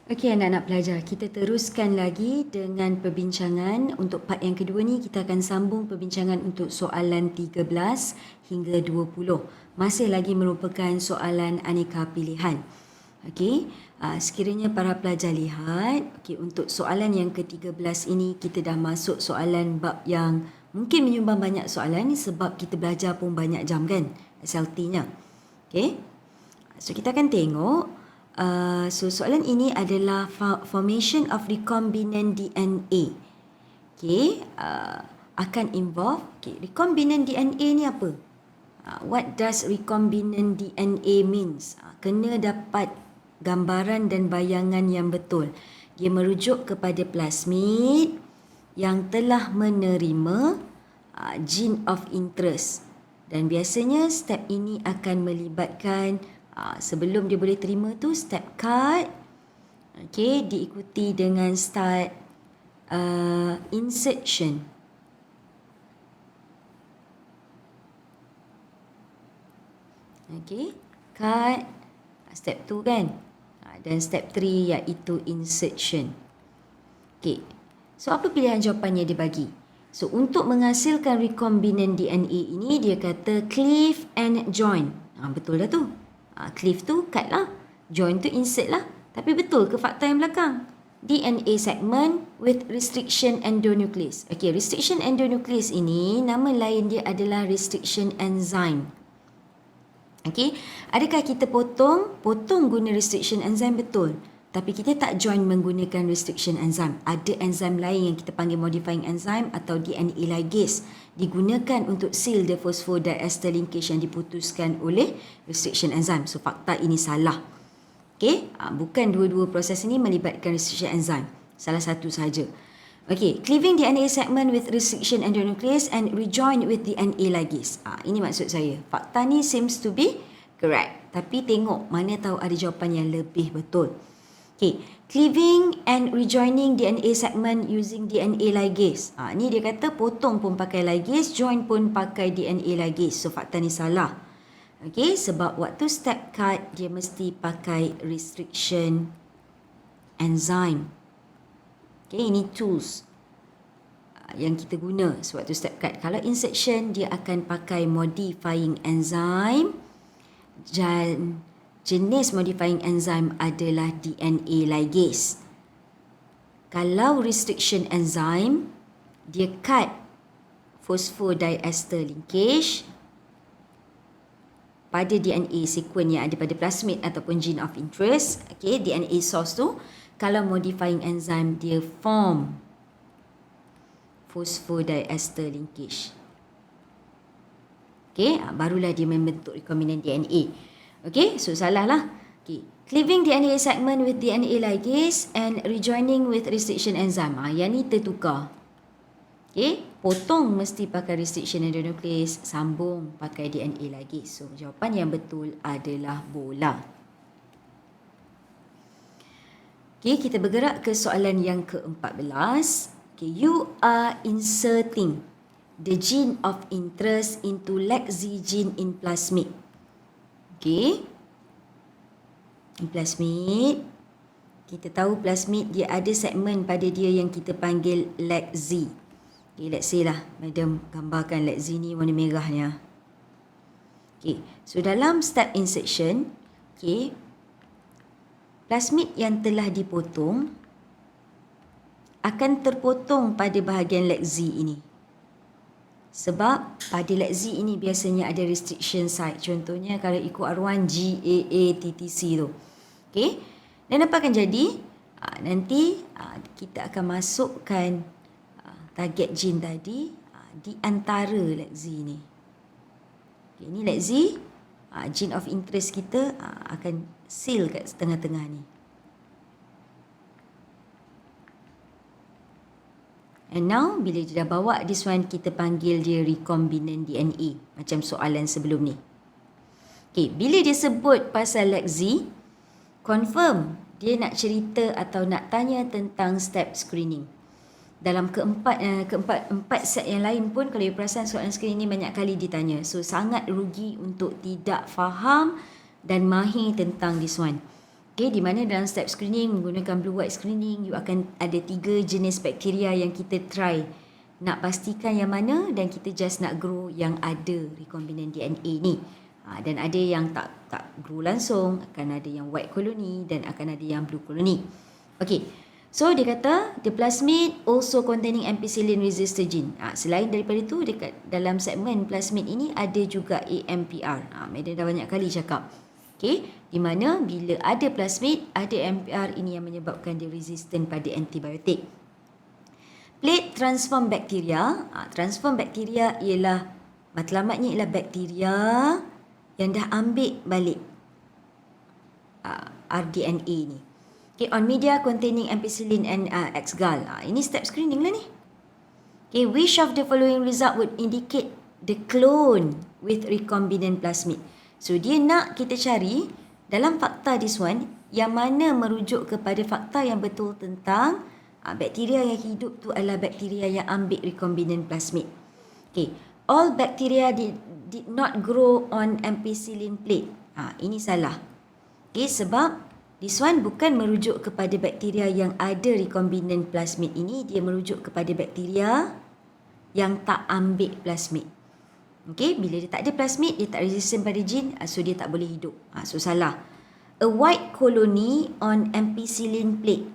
Okey anak-anak pelajar, kita teruskan lagi dengan perbincangan. Untuk part yang kedua ni kita akan sambung perbincangan untuk soalan 13 hingga 20. Masih lagi merupakan soalan aneka pilihan. Okey, sekiranya para pelajar lihat, okey, untuk soalan yang ke-13 ini kita dah masuk soalan bab yang mungkin menyumbang banyak soalan sebab kita belajar pun banyak jam kan, SLT-nya. Okey. So kita akan tengok so soalan ini adalah formation of recombinant DNA. Okay, akan involve recombinant DNA ni apa? What does recombinant DNA means? Kena dapat gambaran dan bayangan yang betul. Dia merujuk kepada plasmid yang telah menerima gene of interest. Dan biasanya step ini akan melibatkan sebelum dia boleh terima tu step cut, okay, diikuti dengan start insertion. Okay, cut step 2 kan, dan step 3 iaitu insertion. Okay, so apa pilihan jawapannya dia bagi? So untuk menghasilkan recombinant DNA ini dia kata cleave and join. Betul dah tu. Cleave tu cut lah, join tu insert lah. Tapi betul ke fakta yang belakang? DNA segment with restriction endonuclease. Okay, restriction endonuclease ini nama lain dia adalah restriction enzyme. Okay, adakah kita potong guna restriction enzyme? Betul. Tapi kita tak join menggunakan restriction enzyme. Ada enzim lain yang kita panggil modifying enzyme atau DNA ligase digunakan untuk seal the phosphodiester linkage yang diputuskan oleh restriction enzyme. So fakta ini salah. Okey, bukan dua-dua proses ini melibatkan restriction enzyme. Salah satu sahaja. Okey, cleaving DNA segment with restriction endonuclease and rejoin with DNA ligase. Ini maksud saya. Fakta ni seems to be correct. Tapi tengok mana tahu ada jawapan yang lebih betul. Okay, cleaving and rejoining DNA segment using DNA ligase. Ni dia kata potong pun pakai ligase, join pun pakai DNA ligase. So fakta ni salah. Okay, sebab waktu step cut dia mesti pakai restriction enzyme. Okay, ini tools yang kita guna sewaktu step cut. Kalau insertion dia akan pakai modifying enzyme dan jenis modifying enzyme adalah DNA ligase. Kalau restriction enzyme, dia cut phosphodiester linkage pada DNA sequence yang ada pada plasmid ataupun gene of interest. Okay, DNA source tu. Kalau modifying enzyme, dia form phosphodiester linkage. Okay, barulah dia membentuk recombinant DNA. Okay, so salah lah. Okay, cleaving DNA segment with DNA ligase and rejoining with restriction enzyme. Yang ni tertukar. Okay, potong mesti pakai restriction endonuclease, sambung pakai DNA ligase. So jawapan yang betul adalah bola. Okay, kita bergerak ke soalan yang ke-14. Okay, you are inserting the gene of interest into LEX-Z gene in plasmid. Okay, plasmid, kita tahu plasmid dia ada segmen pada dia yang kita panggil LEX-Z. Okay, let's say lah, madam gambarkan LEX-Z ni warna merahnya. Okay, so dalam step insertion, okay, plasmid yang telah dipotong akan terpotong pada bahagian LEX-Z ini. Sebab pada LEX-Z ini biasanya ada restriction site. Contohnya kalau ikut arwan GAATTC tu. Okay. Dan apa akan jadi? Nanti kita akan masukkan target gene tadi di antara LEX-Z ni. Okay, ini LEX-Z. Gene of interest kita akan seal kat tengah-tengah ni. And now, bila dia dah bawa this one, kita panggil dia recombinant DNA. Macam soalan sebelum ni. Okay, bila dia sebut pasal LEX-Z, confirm dia nak cerita atau nak tanya tentang step screening. Dalam keempat set yang lain pun, kalau you perasan soalan screening ni banyak kali ditanya. So, sangat rugi untuk tidak faham dan mahir tentang this one. Okay, di mana dalam step screening menggunakan blue white screening, you akan ada 3 jenis bakteria yang kita try nak pastikan yang mana, dan kita just nak grow yang ada recombinant DNA ni. Dan ada yang tak grow langsung, akan ada yang white colony dan akan ada yang blue colony. Okay, so dia kata the plasmid also containing ampicillin resistor gene. Selain daripada itu, dekat dalam segmen plasmid ini ada juga AMPR. Madam dah banyak kali cakap. Okay, di mana bila ada plasmid, ada AMPR, ini yang menyebabkan dia resistant pada antibiotik. Plate transform bacteria. Transform bacteria ialah, matlamatnya ialah bakteria yang dah ambil balik rDNA ni. Okay, on media containing ampicillin and X-gal. Ini step screening lah ni. Okay, which of the following result would indicate the clone with recombinant plasmid? So, dia nak kita cari dalam fakta this one, yang mana merujuk kepada fakta yang betul tentang bakteria yang hidup tu adalah bakteria yang ambil recombinant plasmid. Okay, all bacteria did not grow on ampicillin plate. Ini salah. Okay, sebab this one bukan merujuk kepada bakteria yang ada recombinant plasmid ini, dia merujuk kepada bakteria yang tak ambil plasmid. Okay, bila dia tak ada plasmid, dia tak resistant pada gene, so dia tak boleh hidup. So salah. A white colony on ampicillin plate.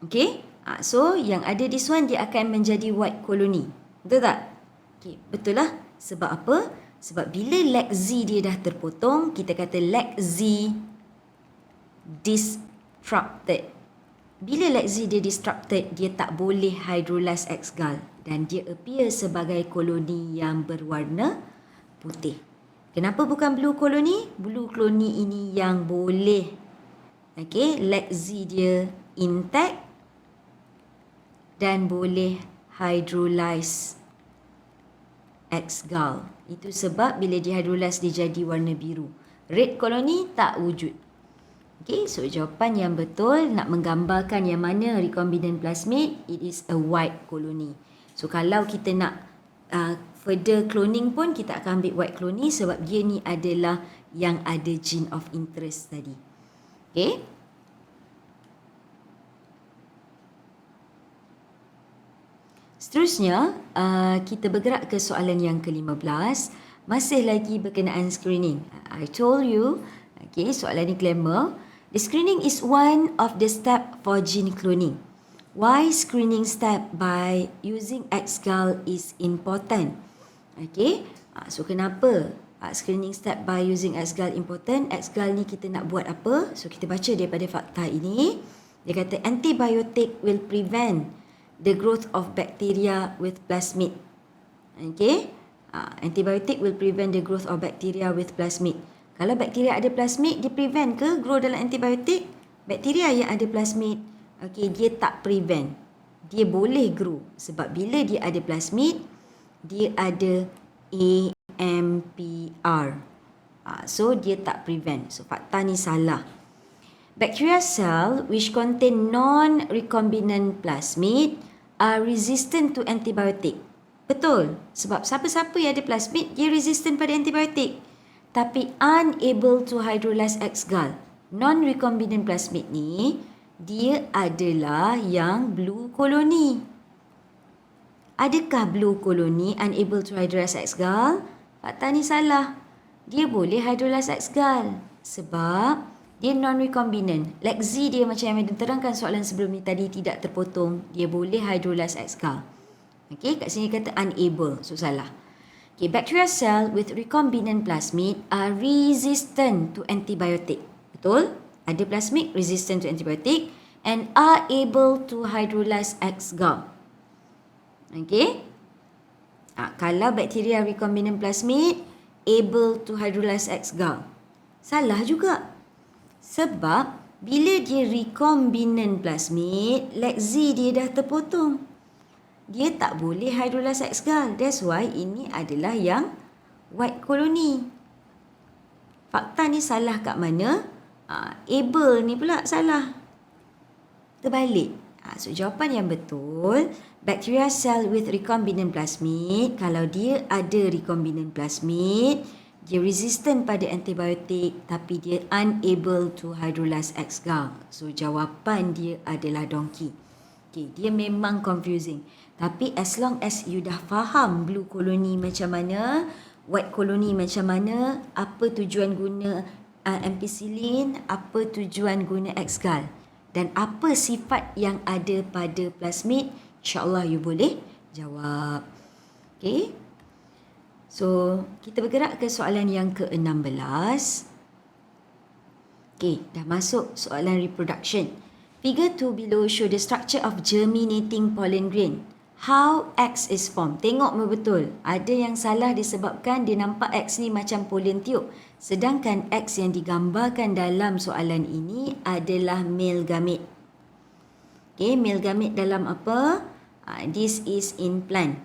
Okay, so yang ada this one, dia akan menjadi white colony. Betul tak? Okay, betul lah. Sebab apa? Sebab bila leg Z dia dah terpotong, kita kata leg Z disrupted. Bila leg Z dia disrupted, dia tak boleh hydrolyze X-gal dan dia appear sebagai koloni yang berwarna putih. Kenapa bukan blue colony? Blue colony ini yang boleh, okay, leg Z dia intact dan boleh hydrolyze X-gal. Itu sebab bila dihydrolyze dia jadi warna biru. Red colony tak wujud. Okay, so jawapan yang betul nak menggambarkan yang mana recombinant plasmid, it is a white colony. So kalau kita nak further cloning pun, kita akan ambil white colony sebab dia ni adalah yang ada gene of interest tadi. Okay. Seterusnya, kita bergerak ke soalan yang ke-15. Masih lagi berkenaan screening. I told you, okay, soalan ni glamour. The screening is one of the step for gene cloning. Why screening step by using X-gal is important? Okay, so kenapa screening step by using X-gal important? X-gal ni kita nak buat apa? So kita baca daripada fakta ini. Dia kata antibiotic will prevent the growth of bacteria with plasmid. Okay, antibiotic will prevent the growth of bacteria with plasmid. Kalau bakteria ada plasmid, dia prevent ke grow dalam antibiotik? Bakteria yang ada plasmid, okay, dia tak prevent. Dia boleh grow. Sebab bila dia ada plasmid, dia ada AMPR. So, dia tak prevent. So, fakta ni salah. Bacteria cell which contain non-recombinant plasmid are resistant to antibiotic. Betul. Sebab siapa-siapa yang ada plasmid, dia resistant pada antibiotik. Tapi unable to hydrolyze X-gal. Non-recombinant plasmid ni, dia adalah yang blue colony. Adakah blue colony unable to hydrolyze X-gal? Fakta ni salah. Dia boleh hydrolyze X-gal. Sebab dia non-recombinant. Like Z dia macam yang Madam terangkan soalan sebelum ni tadi tidak terpotong. Dia boleh hydrolyze X-gal. Okay, kat sini kata unable. So salah. Okay, bacteria cell with recombinant plasmid are resistant to antibiotic. Betul? Ada plasmid resistant to antibiotic and are able to hydrolyze X-gal. Okay? Kalau bakteria recombinant plasmid able to hydrolyze X-gal. Salah juga. Sebab bila dia recombinant plasmid, leg Z dia dah terpotong. Dia tak boleh hydrolyze X-gal. That's why ini adalah yang white colony. Fakta ni salah kat mana? Able ni pula salah. Terbalik. So jawapan yang betul, bacteria cell with recombinant plasmid, kalau dia ada recombinant plasmid, dia resistant pada antibiotik tapi dia unable to hydrolyze X-Gal. So jawapan dia adalah donkey. Okay, dia memang confusing. Tapi as long as you dah faham blue colony macam mana, white colony macam mana, apa tujuan guna ampicillin, apa tujuan guna X-Gal dan apa sifat yang ada pada plasmid, insyaAllah you boleh jawab. Okay. So, kita bergerak ke soalan yang ke-16. Okay, dah masuk soalan reproduction. Figure 2 below show the structure of germinating pollen grain. How X is formed. Tengok betul. Ada yang salah disebabkan dia nampak X ni macam pollen tube. Sedangkan X yang digambarkan dalam soalan ini adalah male gamete. Okay, male gamete dalam apa? This is in plant.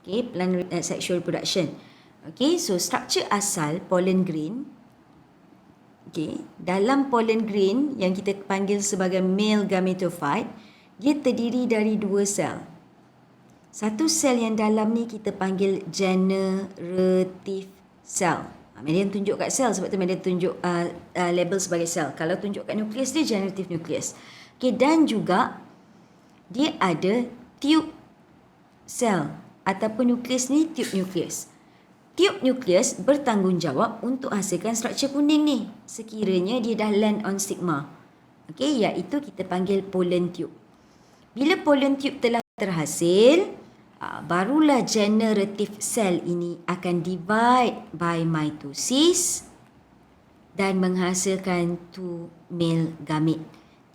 Okay, plant sexual reproduction. Okay, so structure asal pollen grain. Okay, dalam pollen grain yang kita panggil sebagai male gametophyte, dia terdiri dari dua sel. Satu sel yang dalam ni kita panggil generative cell. Median tunjuk kat sel sebab tu median tunjuk label sebagai sel. Kalau tunjuk kat nukleus dia generative nucleus. Okay, dan juga dia ada tube cell ataupun nukleus ni tube nukleus. Tube nukleus bertanggungjawab untuk hasilkan struktur kuning ni sekiranya dia dah land on stigma. Okey, iaitu kita panggil pollen tube. Bila pollen tube telah terhasil, barulah generative cell ini akan divide by mitosis dan menghasilkan two male gamete.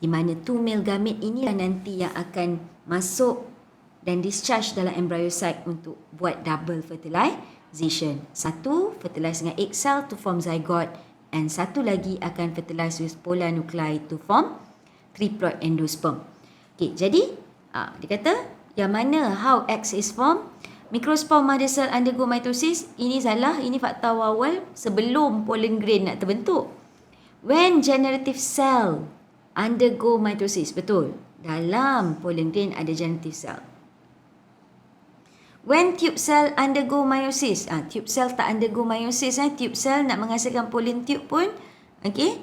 Di mana two male gamete inilah nanti yang akan masuk dan discharge dalam embryocyte untuk buat double fertilization. Satu fertilize dengan egg cell to form zygote and satu lagi akan fertilize with polar nuclei to form triploid endosperm. Okay, jadi dia kata yang mana how X is formed. Microspore mother cell undergo mitosis. Ini salah, ini fakta awal sebelum pollen grain nak terbentuk. When generative cell undergo mitosis, betul. Dalam pollen grain ada generative cell. When tube cell undergo meiosis, tube cell tak undergo meiosis, tube cell nak menghasilkan pollen tube pun, okay,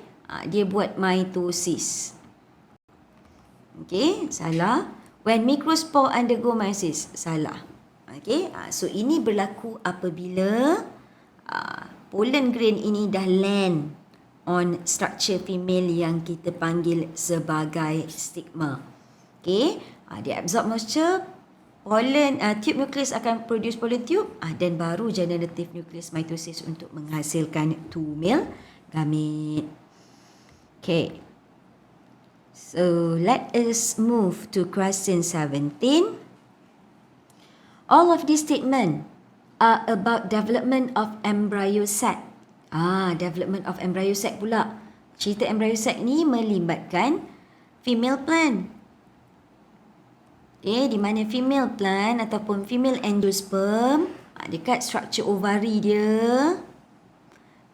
dia buat mitosis. Okay, salah. When microspore undergo meiosis, salah. Okay, so ini berlaku apabila pollen grain ini dah land on structure female yang kita panggil sebagai stigma. Okay, dia absorb moisture, pollen tube nucleus akan produce pollen tube dan baru generative nucleus mitosis untuk menghasilkan two male gamete. Okay. So let us move to question 17. All of these statements are about development of embryo sac. Development of embryo sac pula. Cerita embryo sac ni melibatkan female plant. Okay, di mana female plant ataupun female endosperm, dekat struktur ovari dia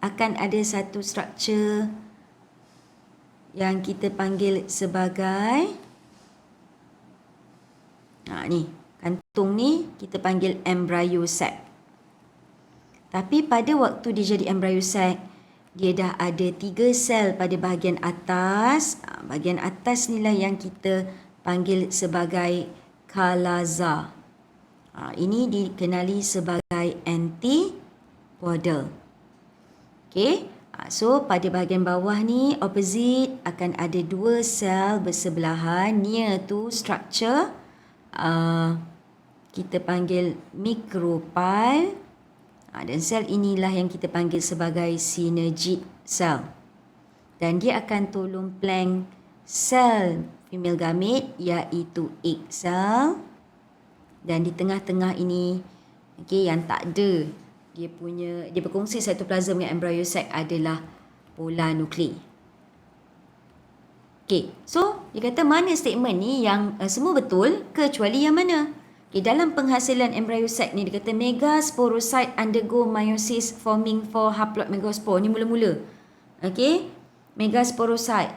akan ada satu struktur yang kita panggil sebagai ni, kantung ni kita panggil embryo sac. Tapi pada waktu dia jadi embryo sac, dia dah ada 3 sel pada bahagian atas. Bahagian atas ni lah yang kita panggil sebagai kalaza. Ini dikenali sebagai antipodal. Okay. So pada bahagian bawah ni opposite akan ada 2 sel bersebelahan near to structure kita panggil micropyle. Dan sel inilah yang kita panggil sebagai synergid cell. Dan dia akan tolong plank sel female gamete iaitu egg cell. Dan di tengah-tengah ini, okay, yang tak ada dia berkongsi cytoplasm dengan embryo sac adalah polar nuclei. Okay, so dia kata mana statement ni yang semua betul kecuali yang mana? Okay, dalam penghasilan embryo sac ni dia kata megasporocyte undergo meiosis forming 4 haploid megaspore. Ni mula-mula. Okay, megasporocyte.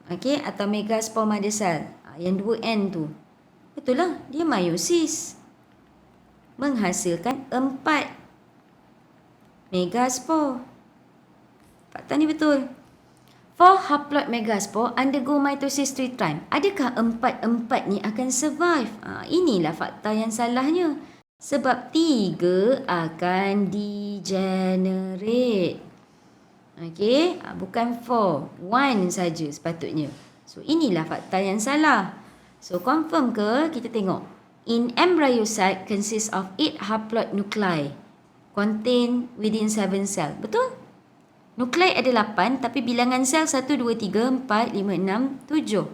Okay, atau megaspore mother cell. Yang 2N tu. Betul lah, dia meiosis. Menghasilkan 4 megaspore. Fakta ni betul. 4 haploid megaspore undergo mitosis 3 times. Adakah empat-empat ni akan survive? Inilah fakta yang salahnya. Sebab 3 akan degenerate. Okey, bukan 4. 1 saja sepatutnya. So, inilah fakta yang salah. So, confirm ke? Kita tengok. In embryocyte consists of 8 haploid nuclei contained within 7 cell. Betul? Nuklei ada 8 tapi bilangan sel 1, 2, 3, 4, 5, 6, 7.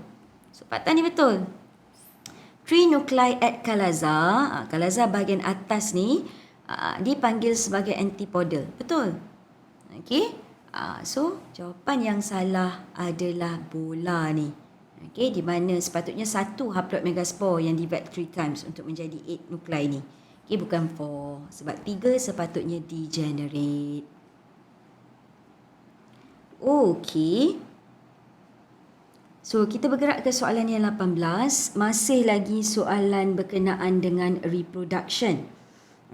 So, fakta ni betul. 3 nuclei at calaza. Calaza bahagian atas ni dipanggil sebagai antipodal. Betul? Okey. So, jawapan yang salah adalah bola ni. Okey, di mana sepatutnya 1 haploid megaspore yang divide 3 times untuk menjadi 8 nuklei ni. Okey, bukan 4. Sebab 3 sepatutnya degenerate. Okey. So, kita bergerak ke soalan yang 18. Masih lagi soalan berkenaan dengan reproduction.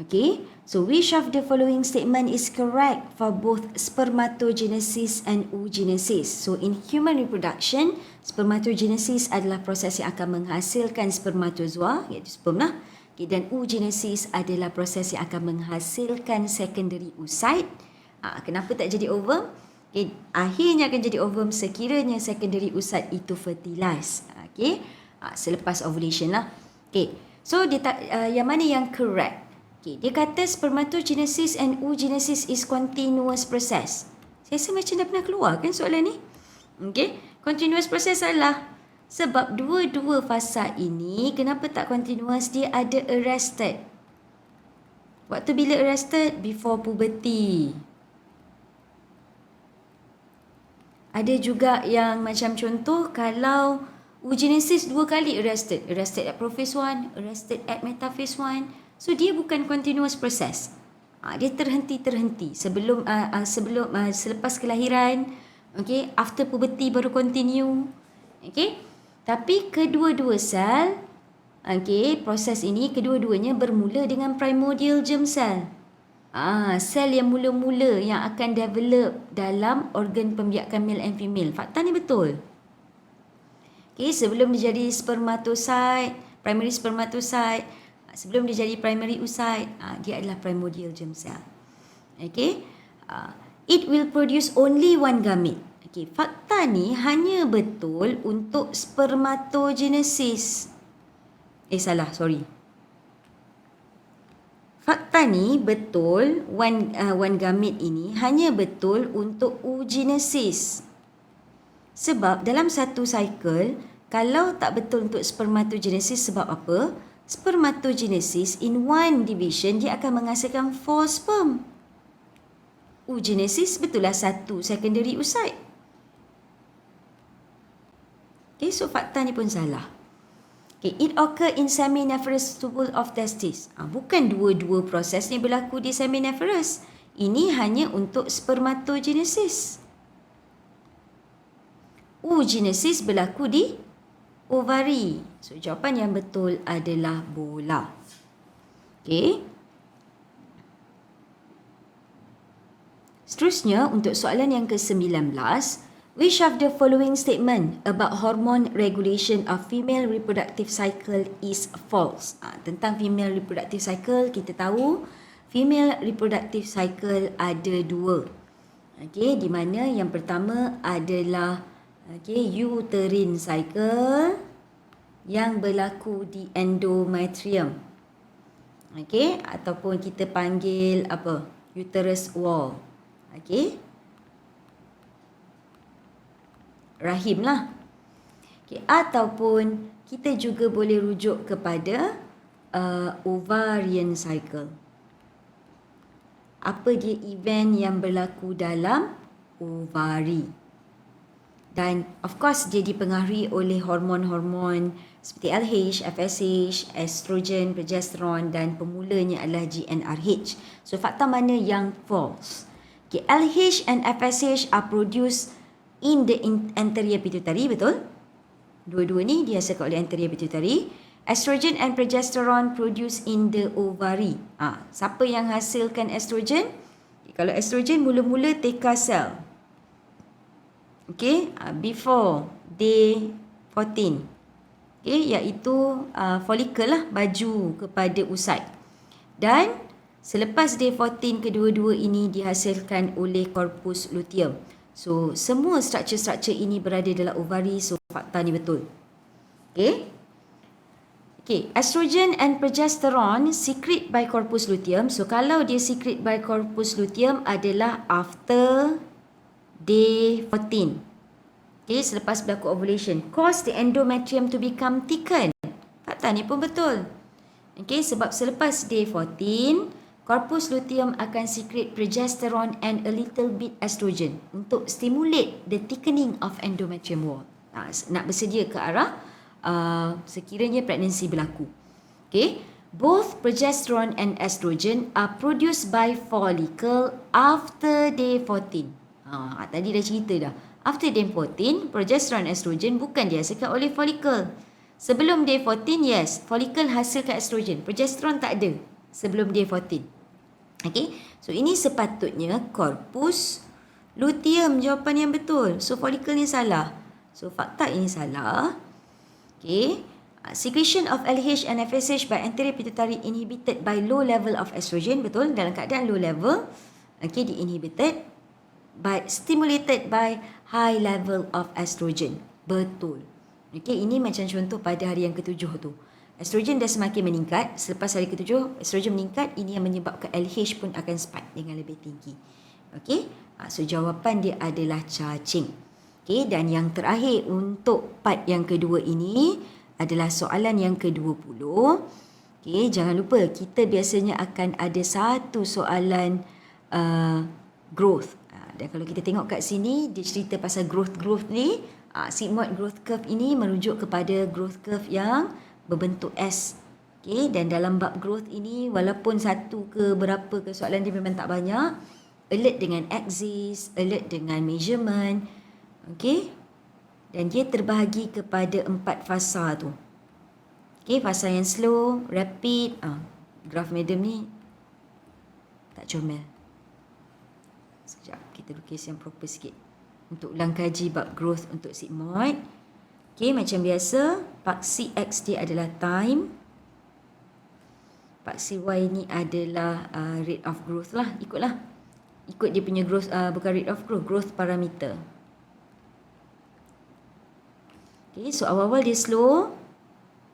Okey. So, which of the following statement is correct for both spermatogenesis and oogenesis? So, in human reproduction, spermatogenesis adalah proses yang akan menghasilkan spermatozoa, iaitu sperm lah. Okay, dan oogenesis adalah proses yang akan menghasilkan secondary oocyte. Kenapa tak jadi ovum? Okay, akhirnya akan jadi ovum sekiranya secondary oocyte itu fertilize. Okay, selepas ovulation lah. Okay, so dia yang mana yang correct? Okay, dia kata spermatogenesis and oogenesis is continuous process. Saya rasa macam dah pernah keluar kan soalan ni? Okay, continuous process salah. Sebab dua-dua fasa ini, kenapa tak continuous? Dia ada arrested. Waktu bila arrested? Before puberty. Ada juga yang macam contoh, kalau oogenesis 2 kali arrested. Arrested at prophase 1, arrested at metaphase 1. So, dia bukan continuous process. Dia terhenti-terhenti. Selepas kelahiran, okay, after puberty baru continue. Okay. Tapi kedua-dua sel, okay, proses ini kedua-duanya bermula dengan primordial germ cell. Sel yang mula-mula yang akan develop dalam organ pembiakan male and female. Fakta ni betul. Okay, sebelum dia jadi spermatocyte, primary spermatocyte, sebelum dia jadi primary oocyte, dia adalah primordial germ cell. Okay, it will produce only one gamete. Okay, fakta ni hanya betul untuk spermatogenesis. Salah, sorry. Fakta ni betul, one gamete ini hanya betul untuk oogenesis. Sebab dalam satu cycle, kalau tak betul untuk spermatogenesis, sebab apa? Spermatogenesis in one division, dia akan menghasilkan 4 sperm. Oogenesis betul lah 1 secondary oocyte. Okay, so fakta ni pun salah. Okay, it occur in seminiferous tubule of testis. Bukan dua-dua proses ni berlaku di seminiferous. Ini hanya untuk spermatogenesis. Oogenesis berlaku di ovari. So, jawapan yang betul adalah bola. Okay. Seterusnya, untuk soalan yang ke-19, which of the following statement about hormone regulation of female reproductive cycle is false? Tentang female reproductive cycle, kita tahu female reproductive cycle ada 2. Okay, di mana yang pertama adalah uterine cycle yang berlaku di endometrium. Okay, ataupun kita panggil apa? Uterus wall. Okay. Rahim lah. Okay. Ataupun kita juga boleh rujuk kepada ovarian cycle. Apa dia event yang berlaku dalam ovari. Dan of course dia dipengaruhi oleh hormon-hormon seperti LH, FSH, estrogen, progesteron dan pemulanya adalah GnRH. So fakta mana yang false? Okay, LH and FSH are produced in the anterior pituitary, betul? Dua-dua ni dihasilkan oleh anterior pituitary. Estrogen and progesterone produced in the ovary. Siapa yang hasilkan estrogen? Kalau estrogen mula-mula TK cell. Okey, before day 14. Okey, iaitu folikel lah, baju kepada usai. Dan selepas day 14 kedua-dua ini dihasilkan oleh corpus luteum. So, semua struktur-struktur ini berada dalam ovari. So, fakta ni betul. Okey. Okay, estrogen and progesterone secrete by corpus luteum. So, kalau dia secrete by corpus luteum adalah after day 14. Okay, selepas berlaku ovulation. Cause the endometrium to become thickened. Fakta ni pun betul. Okay, sebab selepas day 14, corpus luteum akan secrete progesterone and a little bit estrogen untuk stimulate the thickening of endometrium wall. Nak bersedia ke arah sekiranya pregnancy berlaku. Okay, both progesterone and estrogen are produced by follicle after day 14. Tadi dah cerita dah. After day 14, progesterone and estrogen bukan dihasilkan oleh follicle. Sebelum day 14, yes, follicle hasilkan estrogen. Progesterone tak ada sebelum day 14. Okay, so ini sepatutnya corpus luteum jawapan yang betul. So follicle ni salah. So fakta ini salah. Okay, secretion of LH and FSH by anterior pituitary inhibited by low level of estrogen. Betul, dalam keadaan low level, okay, di-inhibited but stimulated by high level of estrogen. Betul. Okay, ini macam contoh pada hari yang ketujuh tu. Estrogen dah semakin meningkat. Selepas hari ketujuh, estrogen meningkat. Ini yang menyebabkan LH pun akan spike dengan lebih tinggi. Okay, so jawapan dia adalah cacing. Okay, dan yang terakhir untuk part yang kedua ini adalah soalan yang ke-20. Okay, jangan lupa kita biasanya akan ada satu soalan growth. Dan kalau kita tengok kat sini, dia cerita pasal growth ni. Sigmoid growth curve ini merujuk kepada growth curve yang berbentuk S. Okay, dan dalam bab growth ini, walaupun satu ke berapa ke soalan dia memang tak banyak, alert dengan axis, alert dengan measurement. Okay, dan dia terbahagi kepada 4 fasa tu. Okay, fasa yang slow, rapid. Graf madam ni tak comel. Sekejap, kita lukis yang proper sikit. Untuk ulang kaji bab growth untuk sigmoid. Okay, macam biasa, paksi X dia adalah time. Paksi Y ni adalah rate of growth lah. Ikutlah. Ikut dia punya growth, bukan rate of growth, growth parameter. Okay, so awal-awal dia slow.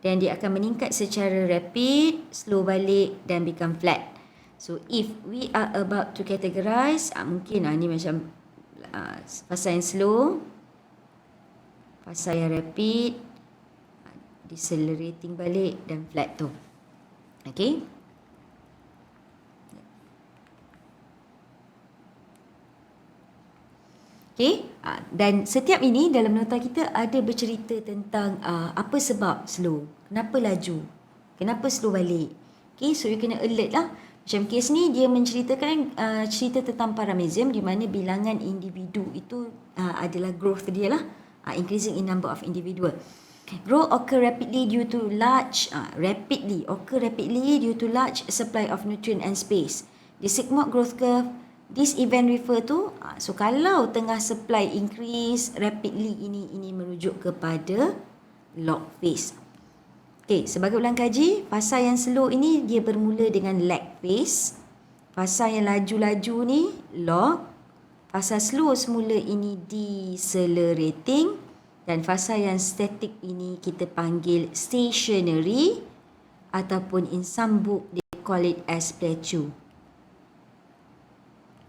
Dan dia akan meningkat secara rapid, slow balik dan become flat. So if we are about to categorize, mungkin ni macam fasa yang slow, fasa yang rapid, decelerating balik dan flat tu. Okay. Okay, dan setiap ini dalam nota kita ada bercerita tentang apa sebab slow, kenapa laju, kenapa slow balik. Okay, so you kena alert lah. Macam kes ni dia menceritakan cerita tentang paramesim di mana bilangan individu itu adalah growth dia lah, increasing in number of individual. Growth occur rapidly due to large supply of nutrient and space. The sigmoid growth curve, this event refer to, so kalau tengah supply increase rapidly, ini merujuk kepada log phase. Okay, sebagai ulang kaji, fasa yang slow ini dia bermula dengan lag phase. Fasa yang laju-laju ni log. Fasa slow semula ini decelerating. Dan fasa yang static ini kita panggil stationary. Ataupun in some book they call it as plateau.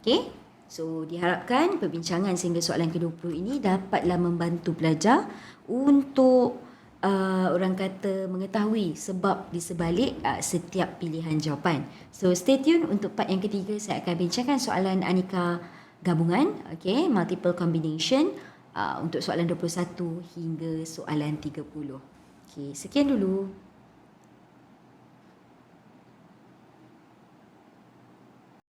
Okay, so diharapkan perbincangan sehingga soalan ke-20 ini dapatlah membantu pelajar untuk orang kata mengetahui sebab di sebalik setiap pilihan jawapan. So stay tune untuk part yang ketiga. Saya akan bincangkan soalan aneka gabungan, okay, multiple combination untuk soalan 21 hingga soalan 30. Okay, sekian dulu.